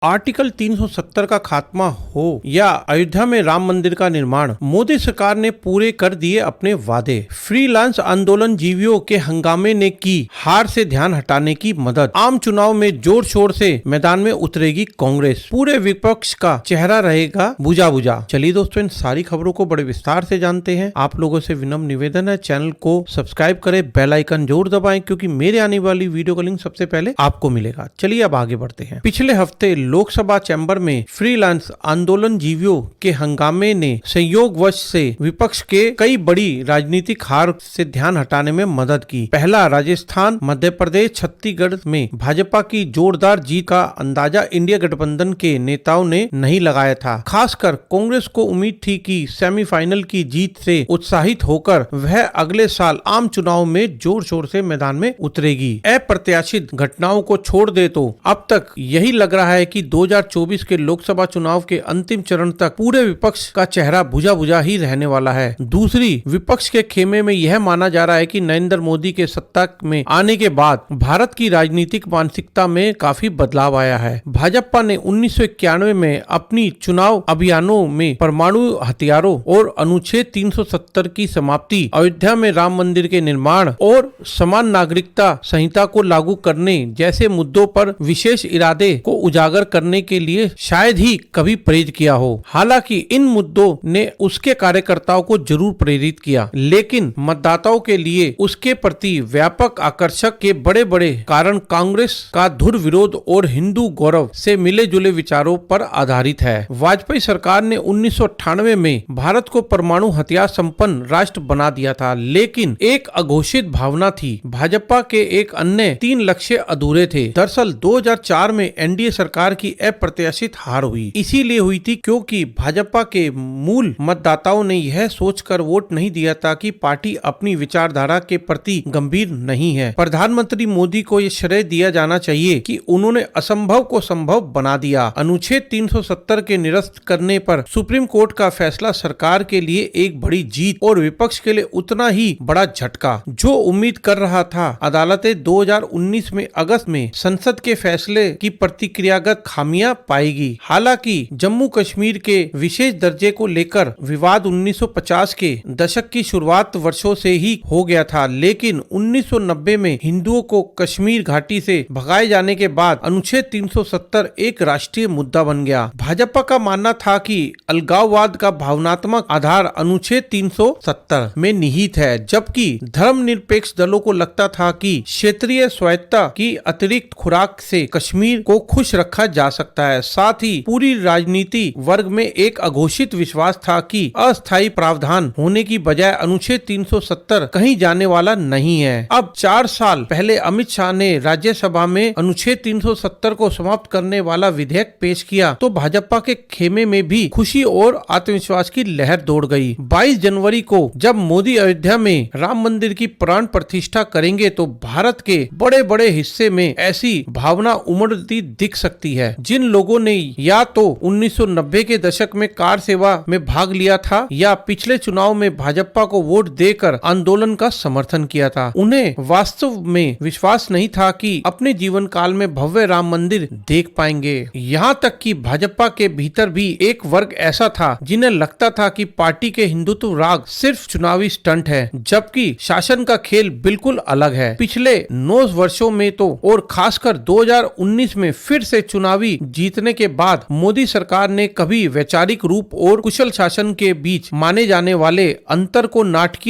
Article 370 का खात्मा हो या अयोध्या में राम मंदिर का निर्माण, मोदी सरकार ने पूरे कर दिए अपने वादे। फ्रीलांस आंदोलन जीवियों के हंगामे ने की हार से ध्यान हटाने की मदद। आम चुनाव में जोर शोर से मैदान में उतरेगी कांग्रेस। पूरे विपक्ष का चेहरा रहेगा बुझा बुझा। चलिए दोस्तों, इन सारी खबरों को बड़े विस्तार से जानते हैं। आप लोगों से विनम्र निवेदन है, चैनल को सब्सक्राइब करें, बेल आइकन जरूर दबाएं, क्योंकि मेरे आने वाली वीडियो का लिंक सबसे पहले आपको मिलेगा। चलिए अब आगे बढ़ते हैं। पिछले हफ्ते लोकसभा चैम्बर में फ्रीलांस आंदोलन जीवियों के हंगामे ने संयोगवश से विपक्ष के कई बड़ी राजनीतिक हार से ध्यान हटाने में मदद की। पहला, राजस्थान, मध्य प्रदेश, छत्तीसगढ़ में भाजपा की जोरदार जीत का अंदाजा इंडिया गठबंधन के नेताओं ने नहीं लगाया था। खासकर कांग्रेस को उम्मीद थी कि सेमीफाइनल की जीत से उत्साहित होकर वह अगले साल आम चुनाव में जोर शोर से मैदान में उतरेगी। अप्रत्याशित घटनाओं को छोड़ दे तो अब तक यही लग रहा है कि 2024 के लोकसभा चुनाव के अंतिम चरण तक पूरे विपक्ष का चेहरा बुझा बुझा ही रहने वाला है। दूसरी, विपक्ष के खेमे में यह माना जा रहा है कि नरेंद्र मोदी के सत्ता में आने के बाद भारत की राजनीतिक मानसिकता में काफी बदलाव आया है। भाजपा ने 1991 में अपनी चुनाव अभियानों में परमाणु हथियारों और अनुच्छेद 370 की समाप्ति, अयोध्या में राम मंदिर के निर्माण और समान नागरिकता संहिता को लागू करने जैसे मुद्दों पर विशेष इरादे को उजागर करने के लिए शायद ही कभी प्रेरित किया हो। हालांकि इन मुद्दों ने उसके कार्यकर्ताओं को जरूर प्रेरित किया, लेकिन मतदाताओं के लिए उसके प्रति व्यापक आकर्षक के बड़े बड़े कारण कांग्रेस का धुर विरोध और हिंदू गौरव से मिले जुले विचारों पर आधारित है। वाजपेयी सरकार ने 1998 में भारत को परमाणु हथियार संपन्न राष्ट्र बना दिया था, लेकिन एक अघोषित भावना थी। भाजपा के एक अन्य 3 लक्ष्य अधूरे थे। दरअसल 2004 में एनडीए सरकार की अप्रत्याशित हार हुई। इसीलिए हुई थी क्योंकि भाजपा के मूल मतदाताओं ने यह सोचकर वोट नहीं दिया था कि पार्टी अपनी विचारधारा के प्रति गंभीर नहीं है। प्रधानमंत्री मोदी को यह श्रेय दिया जाना चाहिए कि उन्होंने असंभव को संभव बना दिया। अनुच्छेद 370 के निरस्त करने पर सुप्रीम कोर्ट का फैसला सरकार के लिए एक बड़ी जीत और विपक्ष के लिए उतना ही बड़ा झटका। जो उम्मीद कर रहा था अदालतें 2019 में अगस्त में संसद के फैसले की प्रतिक्रियागत खामियां पाएगी। हालांकि जम्मू कश्मीर के विशेष दर्जे को लेकर विवाद 1950 के दशक की शुरुआत वर्षों से ही हो गया था, लेकिन 1990 में हिंदुओं को कश्मीर घाटी से भगाए जाने के बाद अनुच्छेद 370 एक राष्ट्रीय मुद्दा बन गया। भाजपा का मानना था कि अलगाववाद का भावनात्मक आधार अनुच्छेद 370 में निहित है, जबकि धर्मनिरपेक्ष दलों को लगता था कि क्षेत्रीय स्वायत्तता की अतिरिक्त खुराक से कश्मीर को खुश रखा जा सकता है। साथ ही पूरी राजनीति वर्ग में एक अघोषित विश्वास था कि अस्थायी प्रावधान होने की बजाय अनुच्छेद 370 कहीं जाने वाला नहीं है। अब 4 साल पहले अमित शाह ने राज्यसभा में अनुच्छेद 370 को समाप्त करने वाला विधेयक पेश किया तो भाजपा के खेमे में भी खुशी और आत्मविश्वास की लहर दौड़ गई। 22 जनवरी को जब मोदी अयोध्या में राम मंदिर की प्राण प्रतिष्ठा करेंगे तो भारत के बड़े बड़े हिस्से में ऐसी भावना उमड़ती दिख सकती है। जिन लोगों ने या तो 1990 के दशक में कार सेवा में भाग लिया था या पिछले चुनाव में भाजपा को वोट देकर आंदोलन का समर्थन किया था, उन्हें वास्तव में विश्वास नहीं था कि अपने जीवन काल में भव्य राम मंदिर देख पाएंगे। यहाँ तक कि भाजपा के भीतर भी एक वर्ग ऐसा था जिन्हें लगता था कि पार्टी के हिंदुत्व राग सिर्फ चुनावी स्टंट है, जबकि शासन का खेल बिल्कुल अलग है। पिछले 9 वर्षों में तो और खासकर 2019 में फिर से चुनावी जीतने के बाद मोदी सरकार ने कभी वैचारिक रूप और कुशल शासन के बीच माने जाने वाले अंतर को नाटकीय